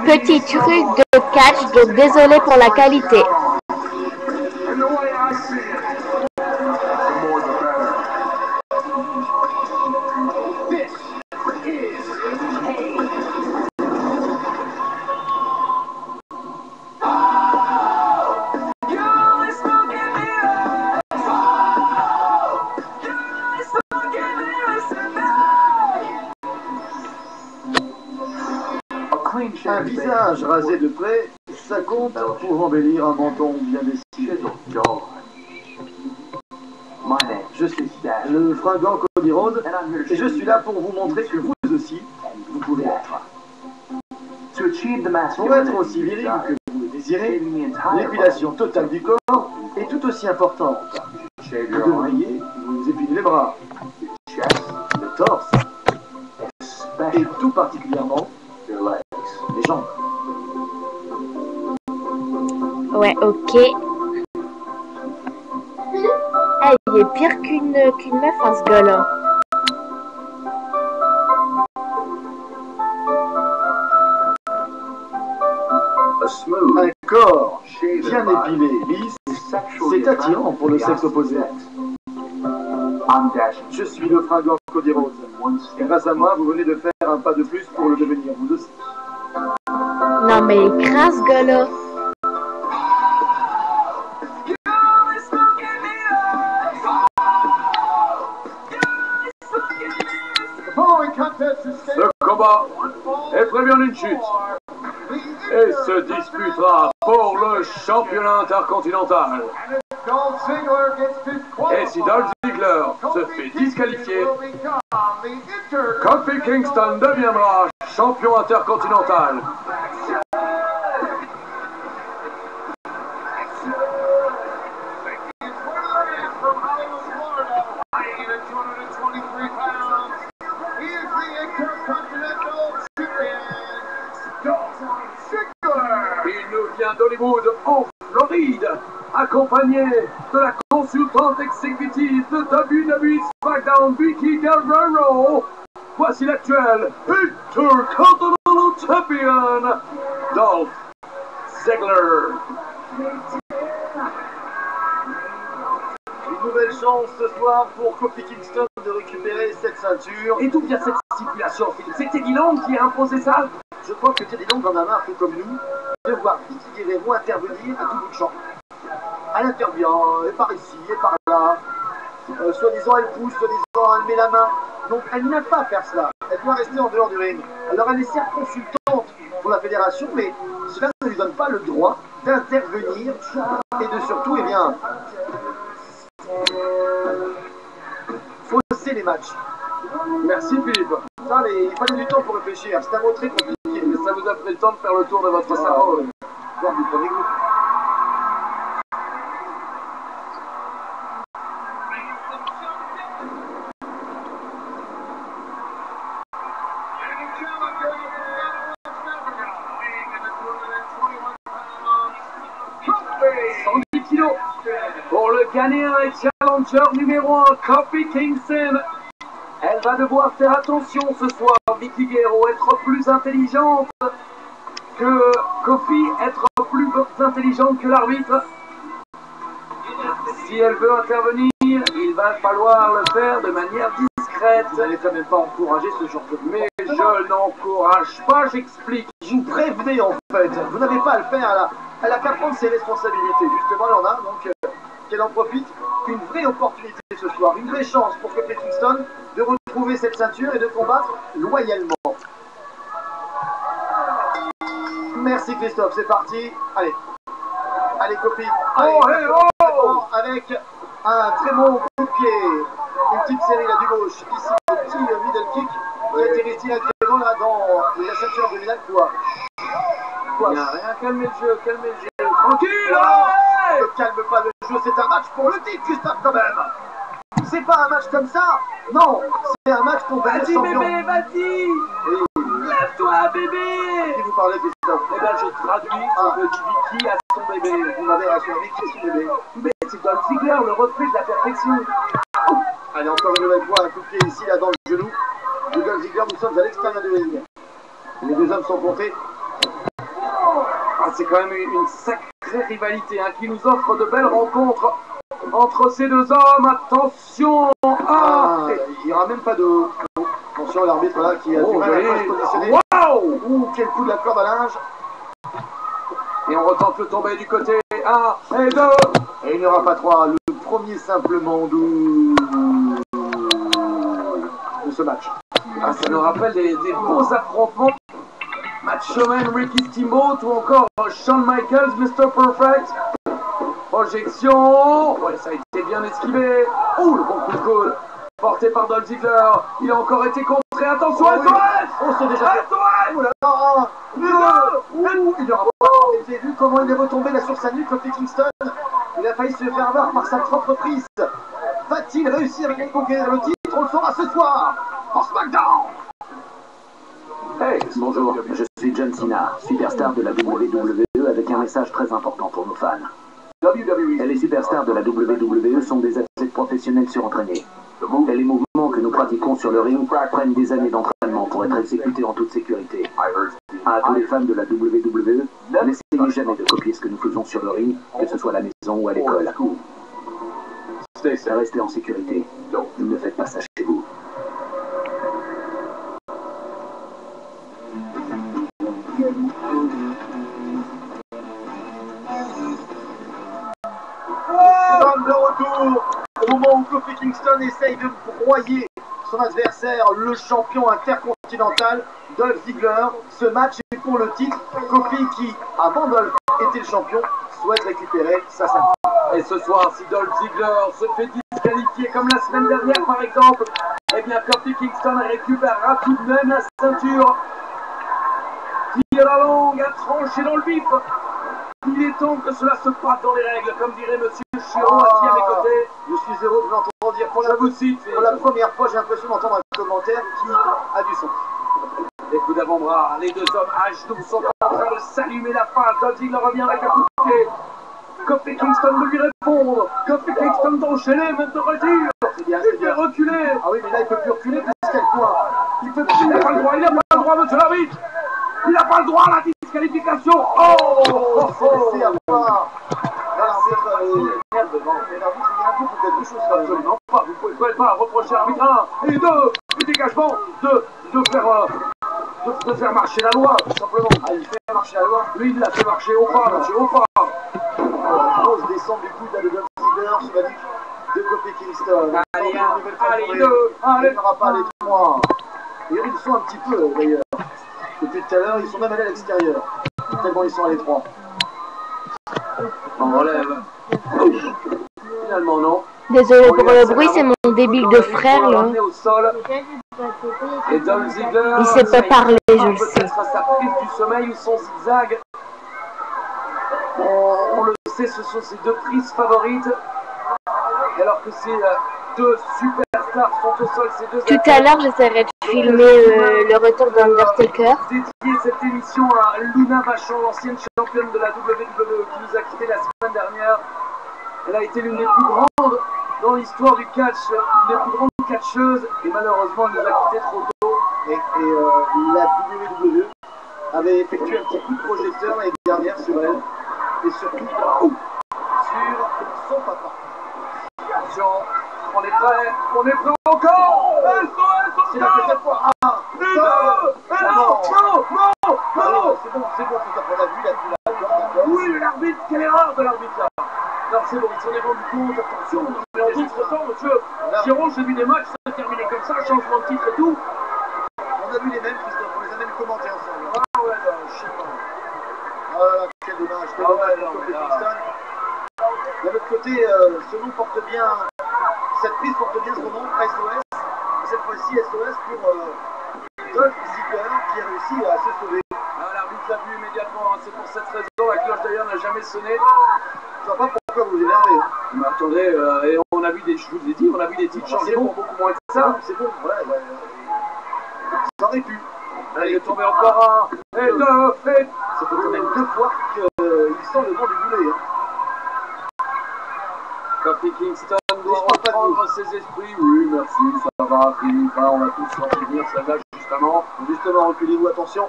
Petit truc de catch, donc désolé pour la qualité. Un visage rasé de près, ça compte pour embellir un menton bien dessiné. Je suis le fringant Cody Rhodes et je suis là pour vous montrer que vous aussi, vous pouvez l'être. Pour être aussi viril que vous le désirez, l'épilation totale du corps est tout aussi importante. Vous devriez vous épiler les bras, le torse et tout particulièrement les jambes. Ouais, ok. Il est pire qu'une meuf, hein, ce gars-là. Un corps bien épilé, lisse, c'est attirant pour le sexe opposé. Je suis le fringant Cody Rhodes. Et grâce à moi, vous venez de faire un pas de plus pour le devenir, vous aussi. Non mais il craint ce gars-là. Ce combat est prévu en une chute et se disputera pour le championnat intercontinental. Et si Dolph Ziggler se fait disqualifier, Kofi Kingston deviendra champion intercontinental. Il nous vient d'Hollywood, en Floride, accompagné de la consultante exécutive de WWE SmackDown, Vickie Guerrero. Voici l'actuel Intercontinental Champion, Dolph Ziggler. Une nouvelle chance ce soir pour Kofi Kingston de récupérer cette ceinture. Et d'où vient cette stipulation, Philippe? C'est Teddy Long qui a imposé ça? Je crois que Teddy Long en a marre, tout comme nous, de voir Vickie Guerrero intervenir à tout bout de champ. Elle intervient, et par ici, et par là. Soi-disant elle pousse, soi-disant elle met la main. Donc elle n'a pas à faire cela. Elle doit rester en dehors du ring. Alors elle est certes consultante pour la fédération, mais cela ne lui donne pas le droit d'intervenir et de surtout, eh bien, fausser les matchs. Merci Philippe. Ça, mais il fallait du temps pour réfléchir. C'est un mot très compliqué. Mais ça vous a pris le temps de faire le tour de votre cerveau. Vous prenez goût. Pour le gagnant et challenger numéro 1, Kofi Kingston. Elle va devoir faire attention ce soir, Vickie Guerrero, être plus intelligente que Kofi, être plus intelligente que l'arbitre. Si elle veut intervenir, il va falloir le faire de manière discrète. Vous n'allez quand même pas encourager ce genre de... Mais je n'encourage pas, j'explique. Je vous prévenez en fait. Vous n'avez pas à le faire. Elle a qu'à prendre ses responsabilités. Justement, elle en a, donc qu'elle en profite. Une vraie opportunité ce soir, une vraie chance pour Kofi Kingston de retrouver cette ceinture et de combattre loyalement. Merci Christophe, c'est parti. Allez. Allez Kofi. Allez, Oh, hey, oh avec un très bon coup de pied. Une petite série là du gauche. Ici, le petit middle kick qui atterrit directement là dans la ceinture abdominale. Quoi? Rien, calmez le jeu, calmez le jeu. Tranquille, Ne calme pas le jeu, c'est un match pour le titre, Christophe, quand même. C'est pas un match comme ça. Non, c'est un match pour battre le champion. Vas-y bébé, vas-y. Lève-toi bébé. Qui vous parlait, Christophe? Eh ben je traduis, je dis Vickie à son bébé. Vous m'avez rassuré, qui est son bébé? Mais c'est Dolph Ziggler, le reflet de la perfection. Allez, encore une nouvelle fois, un coup de pied ici, là, dans le genou. De Dolph Ziggler, nous sommes à l'extérieur du ring. Les deux hommes sont comptés. c'est quand même une sacrée rivalité hein, qui nous offre de belles rencontres entre ces deux hommes. Attention. Il n'y aura même pas de... Attention, l'arbitre là qui a du mal à se positionner. Waouh! Quel coup de la corde à linge. Et on retente le tombé du côté 1 et 2. Et il n'y aura pas 3. Le premier simplement de ce match. Ça nous rappelle des beaux affrontements. Macho Man, Ricky Steamboat ou encore Shawn Michaels, Mr. Perfect. Projection. Ouais, ça a été bien esquivé. Oh, le bon coup de coude. Porté par Dolph Ziggler. Il a encore été contré. Attention, SOS! Oh, c'est déjà fait. SOS! Oh là là. Il n'aura pas. Vous avez vu comment il est retombé là sur sa nuque, Kofi Kingston. Il a failli se faire avoir par sa propre prise. Va-t-il réussir à conquérir le titre? On le saura ce soir en SmackDown. Hey, bonjour, je suis John Cena, superstar de la WWE avec un message très important pour nos fans. WWE. Les superstars de la WWE sont des athlètes professionnels surentraînés. Et les mouvements que nous pratiquons sur le ring prennent des années d'entraînement pour être exécutés en toute sécurité. À tous les fans de la WWE, n'essayez jamais de copier ce que nous faisons sur le ring, que ce soit à la maison ou à l'école. Restez en sécurité. Ne faites pas ça chez vous. De retour au moment où Kofi Kingston essaye de broyer son adversaire, le champion intercontinental Dolph Ziggler. Ce match est pour le titre. Kofi qui, avant Dolph, était le champion, souhaite récupérer sa ceinture. Et ce soir, si Dolph Ziggler se fait disqualifier comme la semaine dernière par exemple, eh bien Kofi Kingston récupérera tout de même la ceinture. Tire la langue à trancher dans le vif. Il est temps que cela se passe dans les règles, comme dirait Monsieur Chiro assis à mes côtés. Je suis heureux de l'entendre dire. Je vous cite. Pour la première fois, j'ai l'impression d'entendre un commentaire qui a du sens. Les coups d'avant-bras, les deux hommes à genoux sont en train de s'allumer la face. Dolph Ziggler revient avec un coup de pied. Kofi Kingston de lui répondre. Kofi Kingston d'enchaîner, même de redire. C'est bien, Il fait reculer. Ah oui, mais là, il peut plus reculer puisqu'il y a le point. Il n'a pas le droit, il n'a pas le droit, monsieur l'arbitre. Il n'a pas le droit à la disqualification. Oh, c'est laissé avoir. L'arbitre, il y a un peu peut-être deux choses. Absolument pas. Vous ne pouvez pas reprocher à l'arbitre 1 et 2 du dégagement de faire marcher la loi, tout simplement. Ah, il fait marcher la loi. Lui, il l'a fait marcher au pas, monsieur, au pas. Grosse descente du coup de Dolph Ziggler sur la nuque de Kofi Kingston. Allez, allez, deux, allez. Il n'aura pas les 3. Et ils sont un petit peu, d'ailleurs. Depuis tout à l'heure, ils sont même allés à l'extérieur. Tellement ils sont allés 3. On relève. Finalement, non. Désolé pour le bruit, c'est mon débile de frère là. Au sol. Et Dolph Ziggler, Il sait pas parler, je le sais. Peut-être à sa prise du sommeil ou son zigzag. On le sait, ce sont ses deux prises favorites. Et alors que ces deux superstars sont au sol, ces deux... Tout à l'heure, j'essaierai de filmer le retour d'Undertaker. Dédier cette émission à Luna Vachon, l'ancienne championne de la WWE qui nous a quittés la semaine dernière. Elle a été l'une des plus grandes dans l'histoire du catch, l'une des plus grandes catcheuses, et malheureusement elle nous a quittés trop tôt. Et la WWE avait effectué un petit coup de projecteur l'année dernière sur elle, et surtout sur son papa. Attention, on est prêt encore. C'est la deuxième fois. Non, c'est bon, tout à fait, on a vu, il a pris la corde, d'accord. oui, l'arbitre, quelle erreur de l'arbitre là. Alors c'est bon, il s'en est rendu compte, attention, mais en d'autres temps, monsieur Giraud, j'ai vu des matchs, ça s'est terminé comme ça, changement de titre et tout. On a vu les mêmes, Christophe, on les a même commentés ensemble. Ah ouais, je sais pas. Ah, quel dommage, pour Kofi Kingston. De l'autre côté, ce nom porte bien, cette prise porte bien son nom, SOS. Cette fois-ci, SOS pour Dolph Ziggler qui a réussi à se sauver. Ah, l'arbitre l'a vu immédiatement, hein. C'est pour cette raison, la cloche d'ailleurs n'a jamais sonné. Je ne vois pas pourquoi vous vous énervez. Hein. Mais attendez, et on a vu des, je vous l'ai dit, on a vu des titres changer pour beaucoup moins que ça. C'est bon, voilà. Ça aurait pu. Là, il est tombé encore un, et deux, et... Ça peut quand même 2 fois qu'il sent le vent du boulet. Hein. Kofi Kingston doit reprendre ses esprits. Oui, merci, ça va, Philippe, hein, on va tous s'en souvenir, celle-là, justement. Justement, reculez-vous, attention.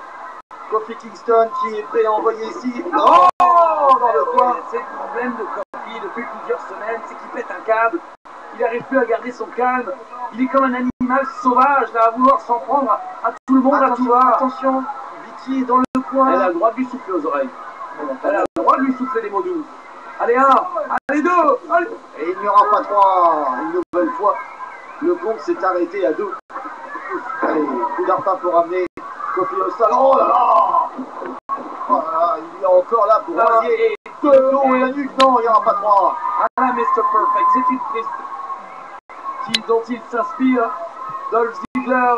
Kofi Kingston qui est prêt à envoyer ici. Oh, dans le coin. C'est le problème de Kofi depuis plusieurs semaines, c'est qu'il pète un câble. Il n'arrive plus à garder son calme. Il est comme un animal sauvage là, à vouloir s'en prendre à tout le monde, à tout va. Attention, Vicky est dans le coin. Elle a le droit de lui souffler aux oreilles. Elle a le droit de lui souffler des mots doux. Allez, un, allez, deux, allez. Et il n'y aura pas trois. Une nouvelle fois, le compte s'est arrêté à 2. Allez, coup d'arpin pour ramener Kofi au sol. Oh là là, oh là là, il est encore là pour rallier de l'eau et la nuque. Non, il n'y aura pas trois. Ah, Mr. Perfect, c'est une prise dont il s'inspire. Dolph Ziggler.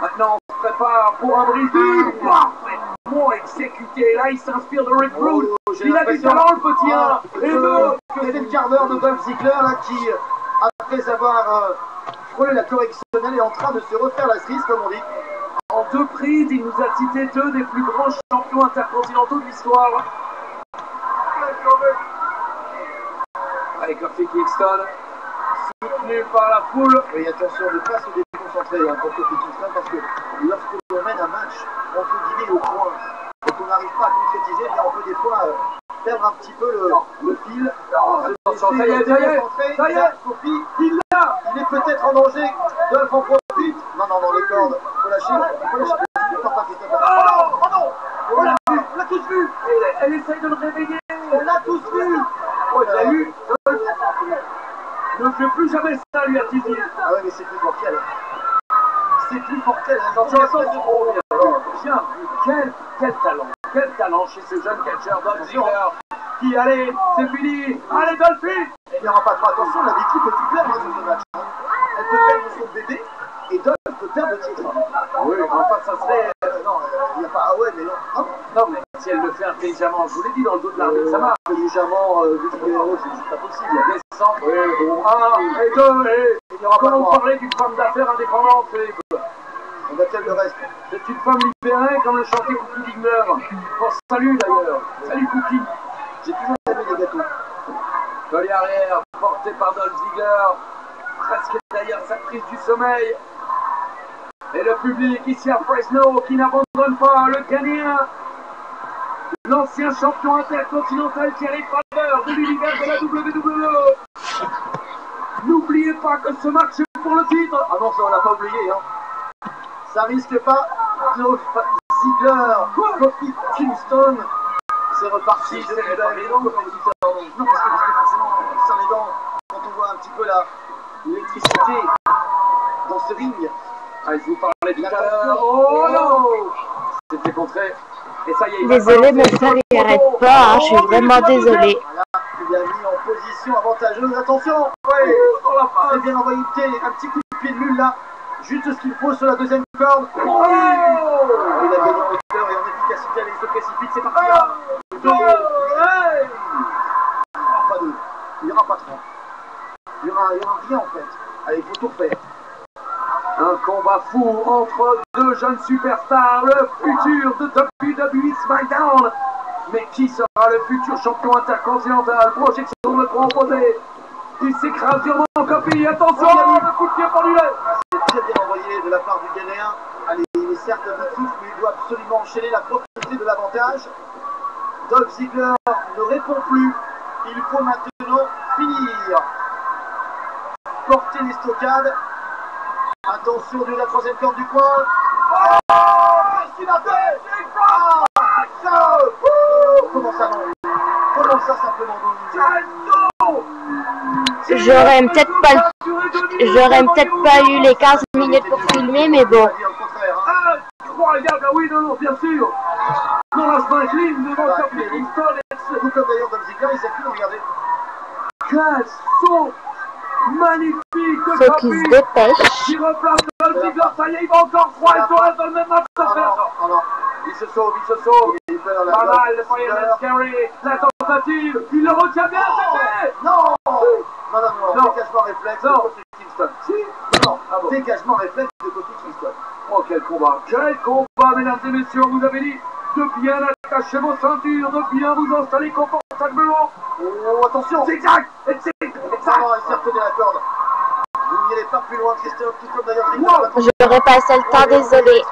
Maintenant, on se prépare pour un brise-vue. Parfaitement exécuté. Là, il s'inspire de Rick Rude. Oh, j'ai Il a du l'impression talent, le petit 1. Et deux. c'est le quart d'heure de Dolph Ziggler là, qui, après avoir frôlé la correctionnelle, est en train de se refaire la cerise, comme on dit. En 2 prises, il nous a cité 2 des plus grands champions intercontinentaux de l'histoire. Allez, Kofi Kingston, soutenu par la foule. Et attention de ne pas se déconcentrer pour Kofi Kingston, parce que lorsque l'on mène un match, entre guillemets, au point, et qu'on n'arrive pas à concrétiser, bien on peut des fois perdre un petit peu le fil. Attention, ça y est, ça y est, Kofi, il l'a. il est peut-être en danger. Dolph en profite. Non, non, non, les cordes. Faut lâcher. Faut lâcher. Oh non. On l'a tous vu. Elle essaye de le réveiller. On l'a tous vu. Oh, il a eu. Ne fais plus jamais ça, lui a-t-il dit. Ah ouais, mais c'est plus fort qu'elle. C'est plus fort qu'elle. Attention, attention. Bien vu. Quel talent chez ce jeune catcheur Dolph Ziggler. Qui, allez, c'est fini. Allez, Dolphy. Il n'y aura pas de attention, la Vicky peut tout perdre sur ce match. Elle peut perdre son bébé et Dolph peut perdre le titre. Oui, enfin, ça serait. Non, il n'y a pas. Ah ouais, mais non. Hop. Non, mais si elle le fait intelligemment, je vous l'ai dit dans le dos de l'arbitre, ça marche. Intelligemment, Vicky Guerrero, c'est juste pas possible. Descend. Oui, bon. 1 et 2 et. Il n'y aura pas de Comment droit. parler d'une femme d'affaires indépendante, On va-t-elle le reste? c'est une femme libérée comme le chantait Cookie Diggler. Oh, salut d'ailleurs. Salut Cookie. J'ai toujours aimé les gâteaux. Collier arrière, porté par Dolph Ziggler. Presque d'ailleurs sa prise du sommeil. Et le public ici à Fresno qui n'abandonne pas le Canadien. L'ancien champion intercontinental Thierry Fowler de l'univers de la WWE. N'oubliez pas que ce match est pour le titre. Ah non, ça on l'a pas oublié. Hein. Ça risque pas. Dolph Ziggler, Kofi Kingston. C'est reparti. C'est réparé, non, Non, parce que forcément, ça les dents, quand on voit un petit peu l'électricité dans ce ring. Ah, je vous parlais tout à l'heure. Oh non. C'était contré. Et ça y est. Désolé, mon frère, il n'arrête pas, hein, je suis vraiment désolée. Voilà, il a mis en position avantageuse. Attention, ouais, c'est bien envoyé un petit coup de pied de lune là. Juste ce qu'il faut sur la deuxième corde. Oh, il a gagné en hauteur et en efficacité. Allez, il se précipite, c'est parti. Il n'y aura pas trois. Il y aura rien en fait. Allez, il faut tout faire. Un combat fou entre 2 jeunes superstars, le futur de WWE SmackDown. Mais qui sera le futur champion intercontinental? Projection de trois opposés. Il s'écrase durement en copie. Attention, le coup de pied pendulaire. C'est très bien envoyé de la part du Ghanéen. Allez, il est certes à bout de souffle, mais il doit absolument enchaîner la profiter de l'avantage. Dolph Ziggler ne répond plus. Il faut maintenant finir. Porter les stockades. Attention de la troisième corde du coin. Oh, qu'est-ce qu'il a fait? Comment ça non? Comment ça simplement non? J'aurais peut-être pas eu les 15 minutes pour filmer, mais bon. Incroyable, oui, non, bien sûr. Dans la smackline, devant Kofi Kingston. Tout comme d'ailleurs Dolph Ziggler, il s'est plus regardé. Quel saut magnifique de Ceux qui se dépêchent. qui replace Dolph Ziggler, ça y est, il va encore 3 étoiles dans le même match de faire. Non, il se sauve. Pas mal, le Fireman Scary, la tentative, il le retient bien, c'est fait. Non, dégagement réflexe de Non. Kofi Kingston. Si, non, dégagement réflexe de Kofi Kingston. Oh, quel combat, mesdames et messieurs, vous avez dit de bien attacher vos ceintures, de bien vous installer confortablement. Oh, attention. Zigzag, Non, il s'est retenu la corde. Vous n'irez pas plus loin, Christophe, tout comme d'ailleurs. J'aurais passé le temps, désolé.